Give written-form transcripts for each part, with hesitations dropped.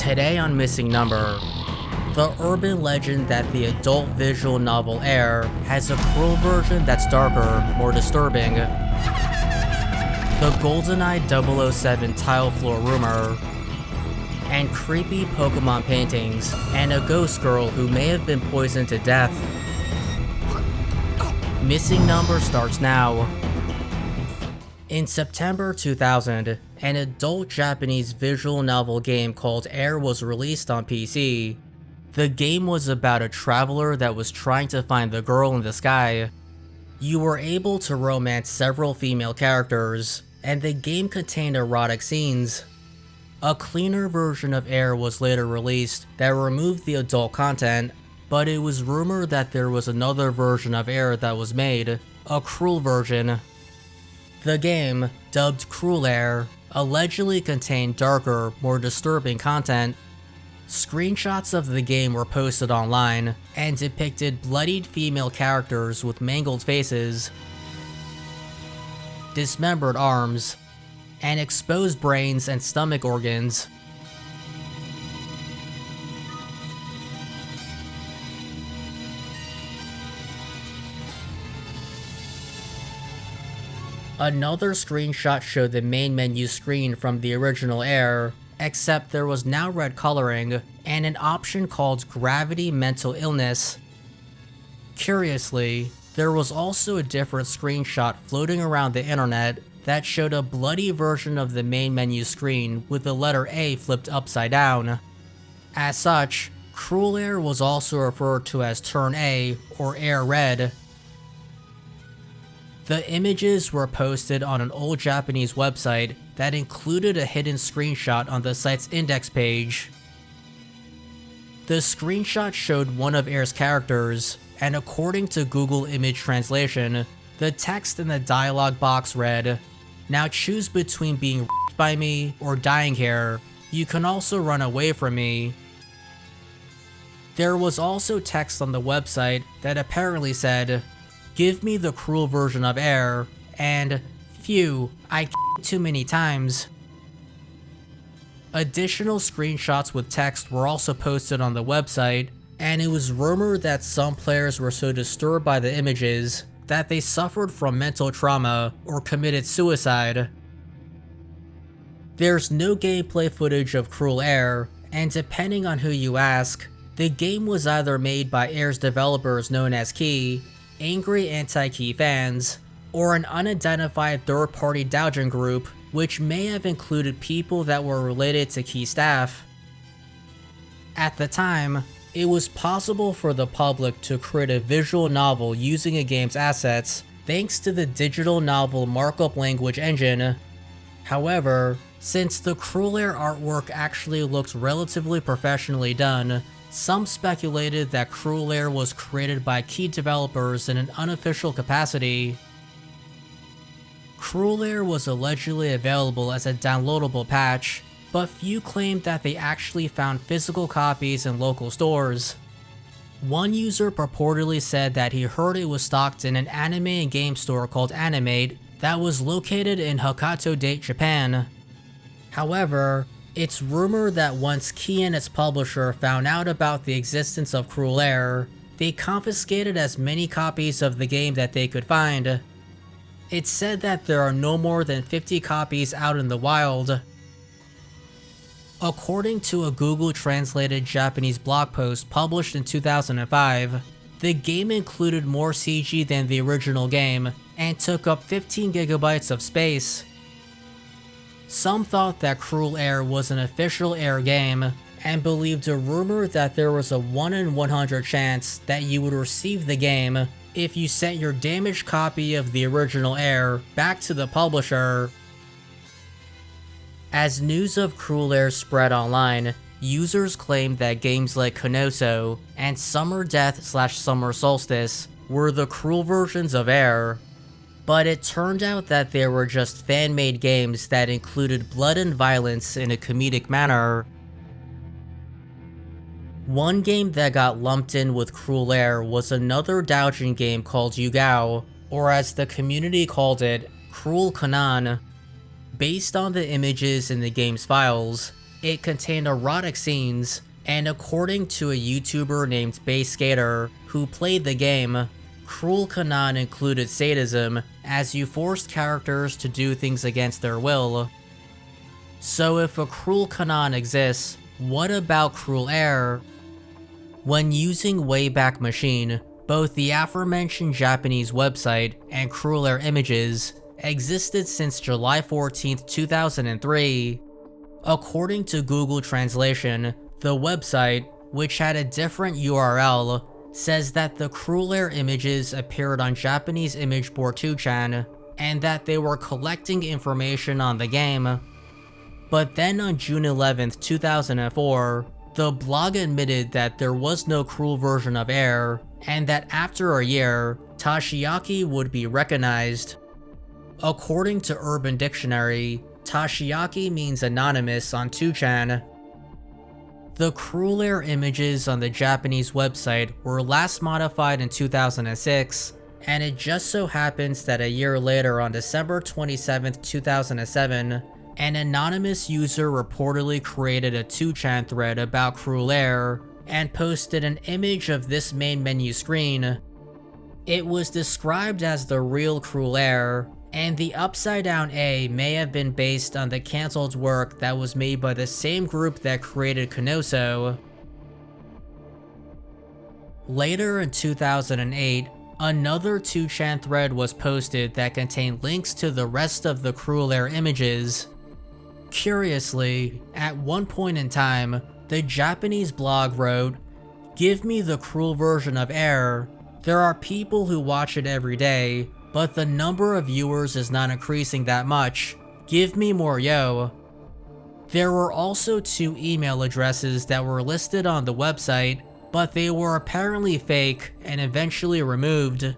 Today on Missing Number, the urban legend that the adult visual novel Air has a cruel version that's darker, more disturbing. The GoldenEye 007 tile floor rumor, and creepy Pokemon paintings, and a ghost girl who may have been poisoned to death. Missing Number starts now. In September 2000, an adult Japanese visual novel game called Air was released on PC. The game was about a traveler that was trying to find the girl in the sky. You were able to romance several female characters, and the game contained erotic scenes. A cleaner version of Air was later released that removed the adult content, but it was rumored that there was another version of Air that was made, a cruel version. The game, dubbed Cruel Air, allegedly contained darker, more disturbing content. Screenshots of the game were posted online and depicted bloodied female characters with mangled faces, dismembered arms, and exposed brains and stomach organs. Another screenshot showed the main menu screen from the original Air, except there was now red coloring and an option called Gravity Mental Illness. Curiously, there was also a different screenshot floating around the internet that showed a bloody version of the main menu screen with the letter A flipped upside down. As such, Cruel Air was also referred to as Turn A or Air Red. The images were posted on an old Japanese website that included a hidden screenshot on the site's index page. The screenshot showed one of Air's characters, and according to Google Image Translation, the text in the dialogue box read, "Now choose between being raped by me or dying here. You can also run away from me." There was also text on the website that apparently said, "Give me the cruel version of Air," and "Phew, I too many times." Additional screenshots with text were also posted on the website, and it was rumored that some players were so disturbed by the images that they suffered from mental trauma or committed suicide. There's no gameplay footage of Cruel Air, and depending on who you ask, the game was either made by Air's developers known as Key, angry anti-Key fans, or an unidentified third-party doujin group which may have included people that were related to Key staff. At the time, it was possible for the public to create a visual novel using a game's assets thanks to the digital novel markup language engine. However, since the Cruel Air artwork actually looked relatively professionally done, some speculated that Cruel Air was created by Key developers in an unofficial capacity. Cruel Air was allegedly available as a downloadable patch, but few claimed that they actually found physical copies in local stores. One user purportedly said that he heard it was stocked in an anime and game store called Animate that was located in Hokkaido Date, Japan. However, it's rumored that once Key and its publisher found out about the existence of Cruel Air, they confiscated as many copies of the game that they could find. It's said that there are no more than 50 copies out in the wild. According to a Google translated Japanese blog post published in 2005, the game included more CG than the original game and took up 15 gigabytes of space. Some thought that Cruel Air was an official Air game, and believed a rumor that there was a 1 in 100 chance that you would receive the game if you sent your damaged copy of the original Air back to the publisher. As news of Cruel Air spread online, users claimed that games like Konoso and Summer Death/Summer Solstice were the cruel versions of Air. But it turned out that they were just fan-made games that included blood and violence in a comedic manner. One game that got lumped in with Cruel Air was another doujin game called Yugao, or as the community called it, Cruel Conan. Based on the images in the game's files, It contained erotic scenes, and according to a YouTuber named Base Skater who played the game, cruel canon included sadism, as you forced characters to do things against their will. So if a cruel canon exists, what about cruel air? When using Wayback Machine, both the aforementioned Japanese website and Cruel Air images existed since July 14, 2003. According to Google Translation, the website, which had a different URL, says that the Cruel Air images appeared on Japanese image board 2chan, and that they were collecting information on the game. But then on June 11, 2004, the blog admitted that there was no cruel version of Air, and that after a year, Tashiaki would be recognized. According to Urban Dictionary, Tashiaki means anonymous on 2chan. The Cruel Air images on the Japanese website were last modified in 2006, and it just so happens that a year later on December 27, 2007, an anonymous user reportedly created a 2chan thread about Cruel Air and posted an image of this main menu screen. It was described as the real Cruel Air, and the upside down A may have been based on the cancelled work that was made by the same group that created Konoso. Later in 2008, another 2chan thread was posted that contained links to the rest of the Cruel Air images. Curiously, at one point in time, the Japanese blog wrote, "Give me the cruel version of Air. There are people who watch it every day, but the number of viewers is not increasing that much. Give me more, yo." There were also 2 email addresses that were listed on the website, but they were apparently fake and eventually removed.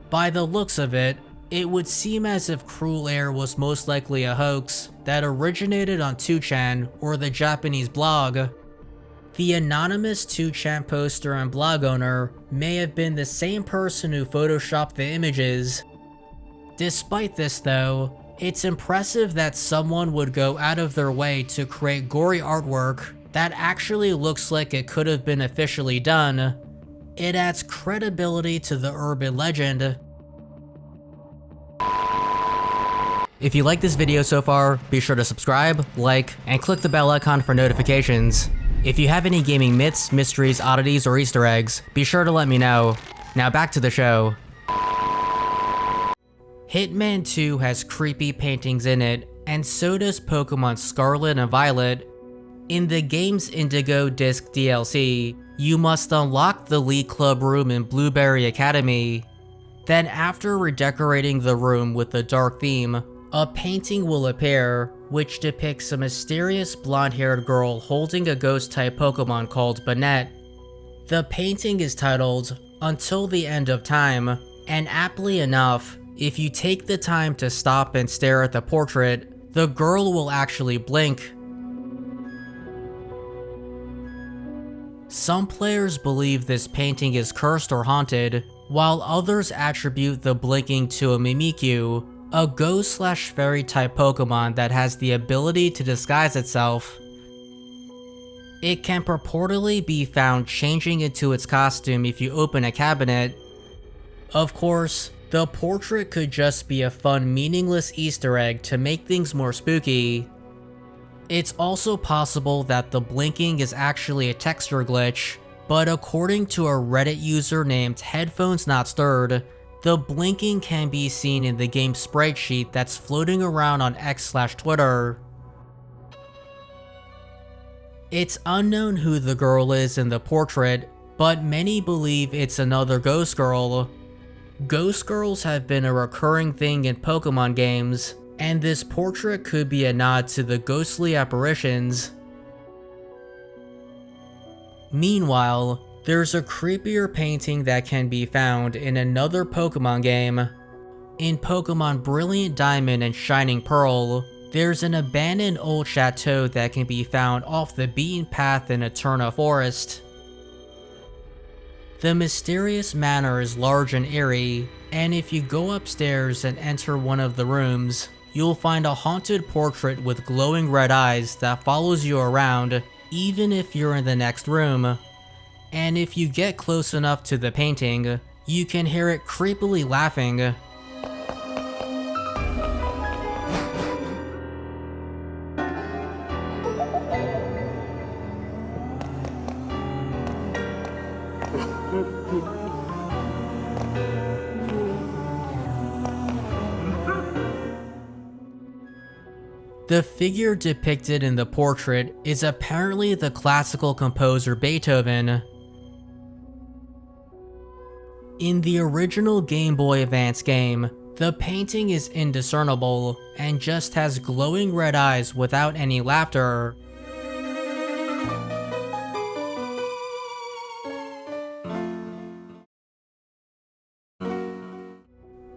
By the looks of it, it would seem as if Cruel Air was most likely a hoax that originated on 2chan or the Japanese blog. The anonymous 2chan poster and blog owner may have been the same person who photoshopped the images. Despite this though, it's impressive that someone would go out of their way to create gory artwork that actually looks like it could have been officially done. It adds credibility to the urban legend. If you like this video so far, be sure to subscribe, like, and click the bell icon for notifications. If you have any gaming myths, mysteries, oddities, or Easter eggs, be sure to let me know. Now back to the show. Hitman 2 has creepy paintings in it, and so does Pokemon Scarlet and Violet. In the game's Indigo Disc DLC, you must unlock the League Club room in Blueberry Academy. Then after redecorating the room with a dark theme, a painting will appear, which depicts a mysterious blonde-haired girl holding a ghost-type Pokemon called Banette. The painting is titled, "Until the End of Time," and aptly enough, if you take the time to stop and stare at the portrait, the girl will actually blink. Some players believe this painting is cursed or haunted, while others attribute the blinking to a Mimikyu, a ghost/fairy type Pokemon that has the ability to disguise itself. It can purportedly be found changing into its costume if you open a cabinet. Of course, the portrait could just be a fun, meaningless Easter egg to make things more spooky. It's also possible that the blinking is actually a texture glitch, but according to a Reddit user named Headphones Not Stirred, the blinking can be seen in the game's sprite sheet that's floating around on X/Twitter. It's unknown who the girl is in the portrait, but many believe it's another ghost girl. Ghost girls have been a recurring thing in Pokemon games, and this portrait could be a nod to the ghostly apparitions. Meanwhile, there's a creepier painting that can be found in another Pokemon game. In Pokemon Brilliant Diamond and Shining Pearl, there's an abandoned old chateau that can be found off the beaten path in Eterna Forest. The mysterious manor is large and eerie, and if you go upstairs and enter one of the rooms, you'll find a haunted portrait with glowing red eyes that follows you around even if you're in the next room. And if you get close enough to the painting, you can hear it creepily laughing. The figure depicted in the portrait is apparently the classical composer Beethoven. In the original Game Boy Advance game, the painting is indiscernible and just has glowing red eyes without any laughter.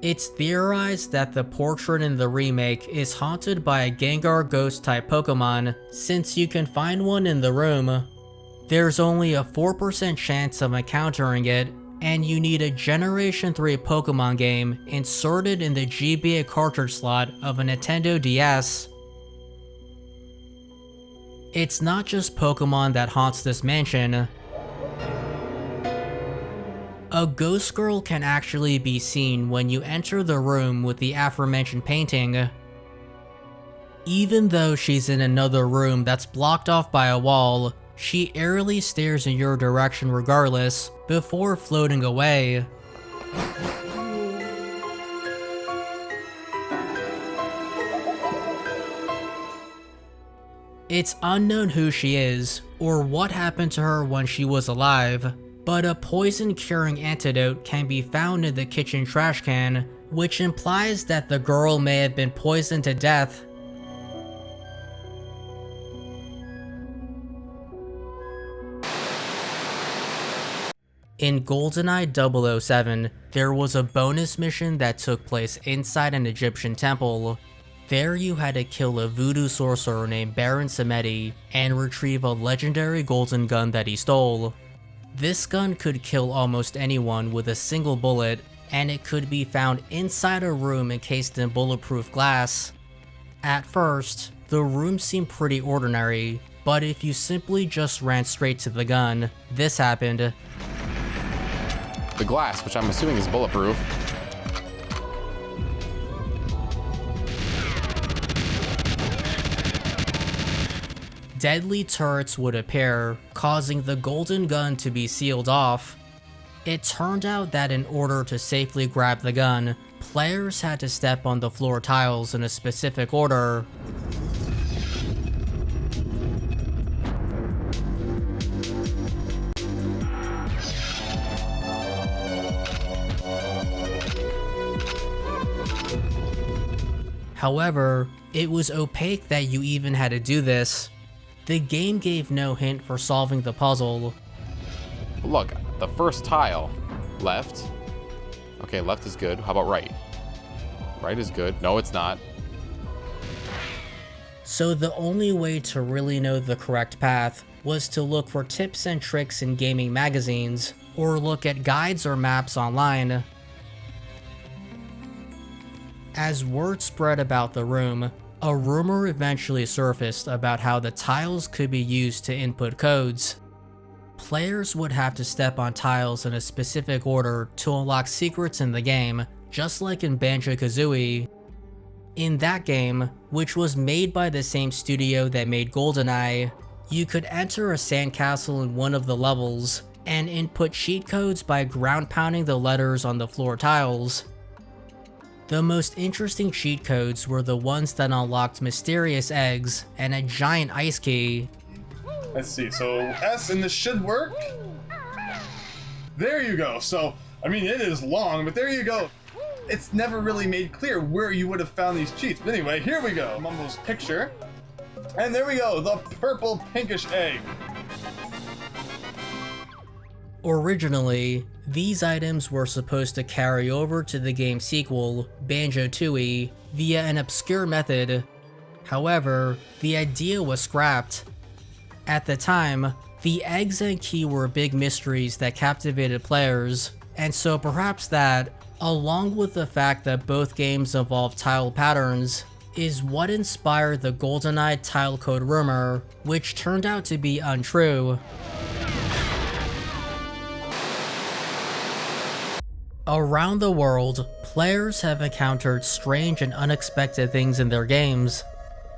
It's theorized that the portrait in the remake is haunted by a Gengar ghost type Pokemon, since you can find one in the room. There's only a 4% chance of encountering it, and you need a Generation 3 Pokemon game inserted in the GBA cartridge slot of a Nintendo DS. It's not just Pokemon that haunts this mansion. A ghost girl can actually be seen when you enter the room with the aforementioned painting. Even though she's in another room that's blocked off by a wall, she airily stares in your direction regardless, before floating away. It's unknown who she is, or what happened to her when she was alive, but a poison-curing antidote can be found in the kitchen trash can, which implies that the girl may have been poisoned to death. In GoldenEye 007, there was a bonus mission that took place inside an Egyptian temple. There you had to kill a voodoo sorcerer named Baron Samedi and retrieve a legendary golden gun that he stole. This gun could kill almost anyone with a single bullet, and it could be found inside a room encased in bulletproof glass. At first, the room seemed pretty ordinary, but if you simply just ran straight to the gun, this happened. The glass, which I'm assuming is bulletproof. Deadly turrets would appear, causing the golden gun to be sealed off. It turned out that in order to safely grab the gun, players had to step on the floor tiles in a specific order. However, it was opaque that you even had to do this. The game gave no hint for solving the puzzle. Look, the first tile. Left. Okay, left is good. How about right? Right is good. No, it's not. So the only way to really know the correct path was to look for tips and tricks in gaming magazines, or look at guides or maps online. As word spread about the room, a rumor eventually surfaced about how the tiles could be used to input codes. Players would have to step on tiles in a specific order to unlock secrets in the game, just like in Banjo-Kazooie. In that game, which was made by the same studio that made GoldenEye, you could enter a sandcastle in one of the levels and input cheat codes by ground pounding the letters on the floor tiles. The most interesting cheat codes were the ones that unlocked mysterious eggs and a giant ice key. Let's see, so S and this should work. There you go. So, I mean, it is long, but there you go. It's never really made clear where you would have found these cheats. But anyway, here we go. Mumbo's picture. And there we go, the purple pinkish egg. Originally, these items were supposed to carry over to the game's sequel, Banjo-Tooie, via an obscure method. However, the idea was scrapped. At the time, the eggs and key were big mysteries that captivated players, and so perhaps that, along with the fact that both games involved tile patterns, is what inspired the GoldenEye tile code rumor, which turned out to be untrue. Around the world, players have encountered strange and unexpected things in their games.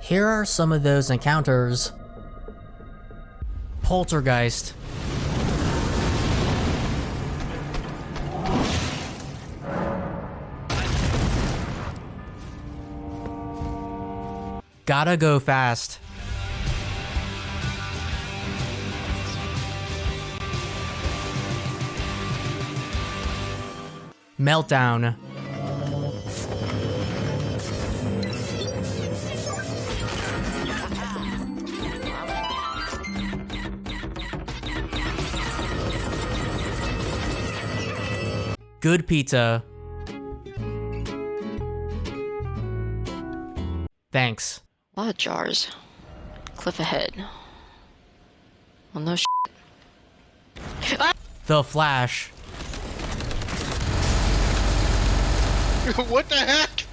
Here are some of those encounters. Poltergeist. Gotta go fast. Meltdown. Good pizza. Thanks. A lot of jars. Cliff ahead. Well, no shit. The Flash. What the heck?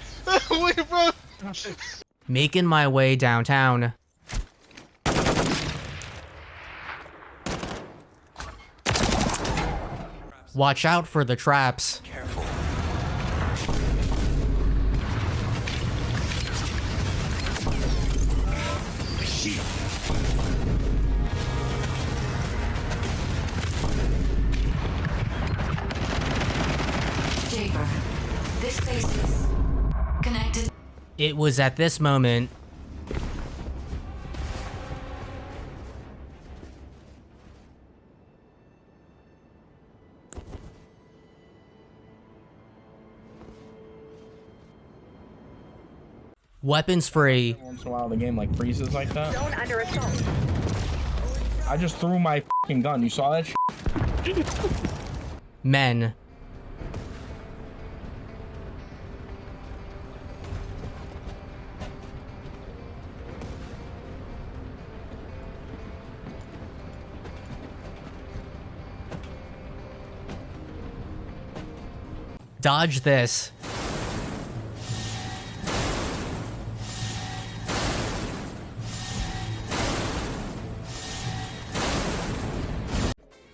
Wait, bro. Making my way downtown. Watch out for the traps. Careful. Jaber, this space is connected. It was at this moment weapons free. Once in a while the game like freezes like that. Zone under assault. I just threw my fucking gun. You saw that shit? Men. Dodge this.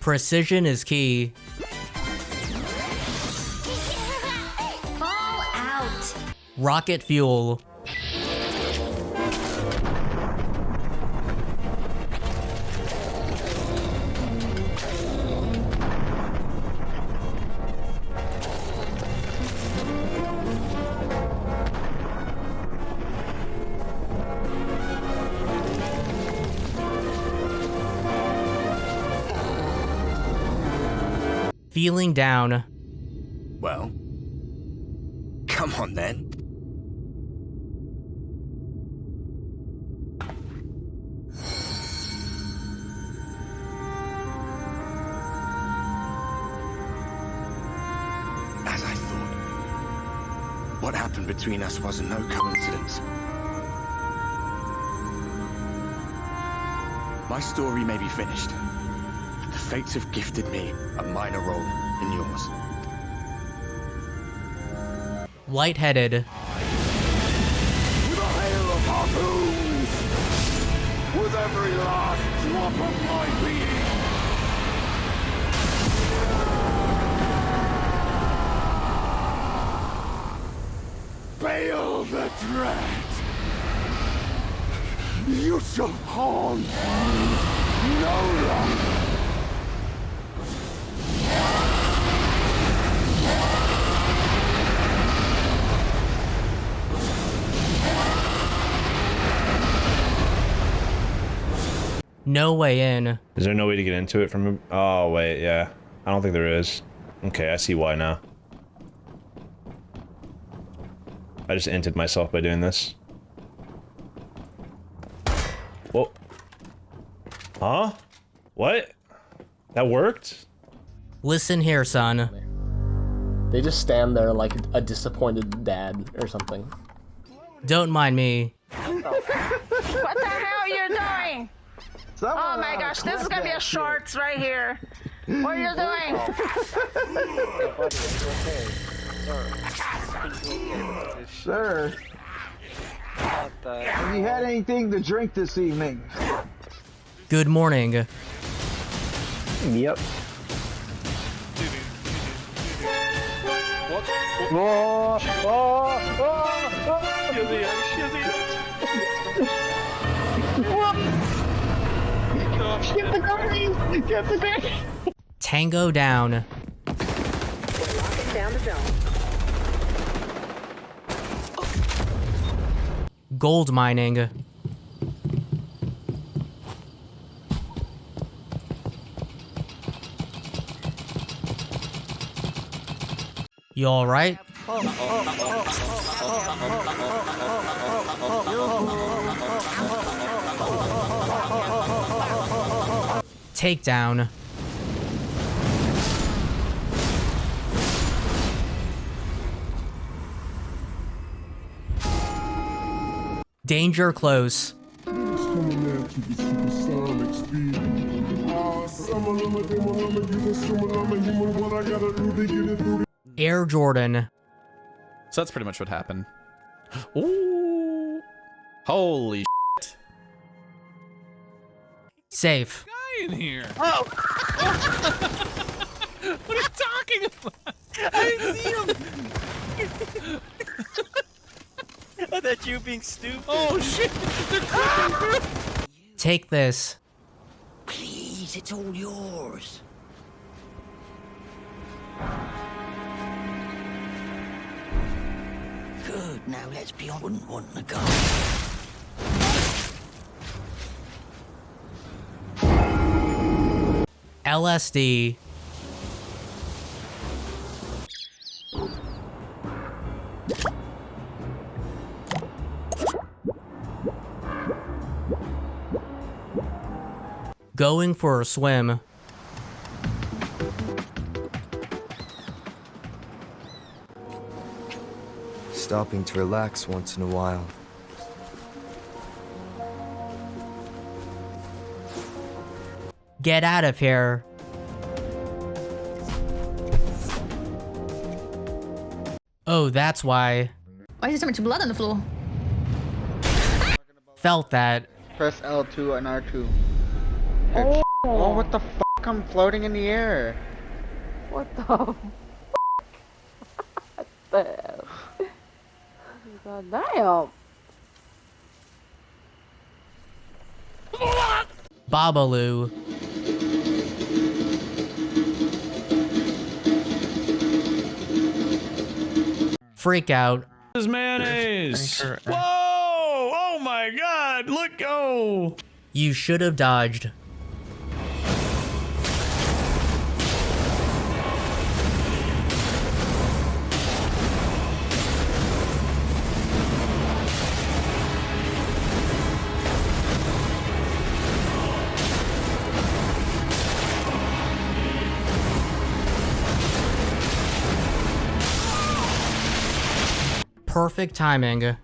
Precision is key. Fall out. Rocket fuel. Feeling down. Well, come on then. As I thought, what happened between us was no coincidence. My story may be finished. The fates have gifted me a minor role in yours. Lightheaded. With a hail of harpoons! With every last drop of my being! Bail the dread! You shall haunt me no longer! No way in. Is there no way to get into it from... Oh, wait, yeah. I don't think there is. Okay, I see why now. I just entered myself by doing this. Whoa. Huh? What? That worked? Listen here, son. They just stand there like a disappointed dad or something. Don't mind me. What the hell are you doing? Oh my gosh, this is gonna be a shorts right here. What are you doing? Sure. Have you had anything to drink this evening? Good morning. Yep. What? Oh, oh, Get the gummies! Get the gummies! Tango down. We're locking down the zone. Gold mining. You alright? Takedown. Danger close. Air Jordan. So that's pretty much what happened. Ooh. Holy shit. Safe. Guy in here. Oh! What are you talking about? I didn't see him. I thought you were being stupid. Oh shit! They're creeping through. Take this. Please, it's all yours. Good, now let's be on. Wouldn't want to go. LSD. Going for a swim. Stopping to relax once in a while. Get out of here. Oh, that's why. Why is there so much blood on the floor? Felt that. Press L2 and R2. Oh, what the fuck? I'm floating in the air. What the fuck? What the hell? God damn. Babalu. Freak out. This is mayonnaise. Whoa! Oh my god! Look, go! You should have dodged. Perfect timing.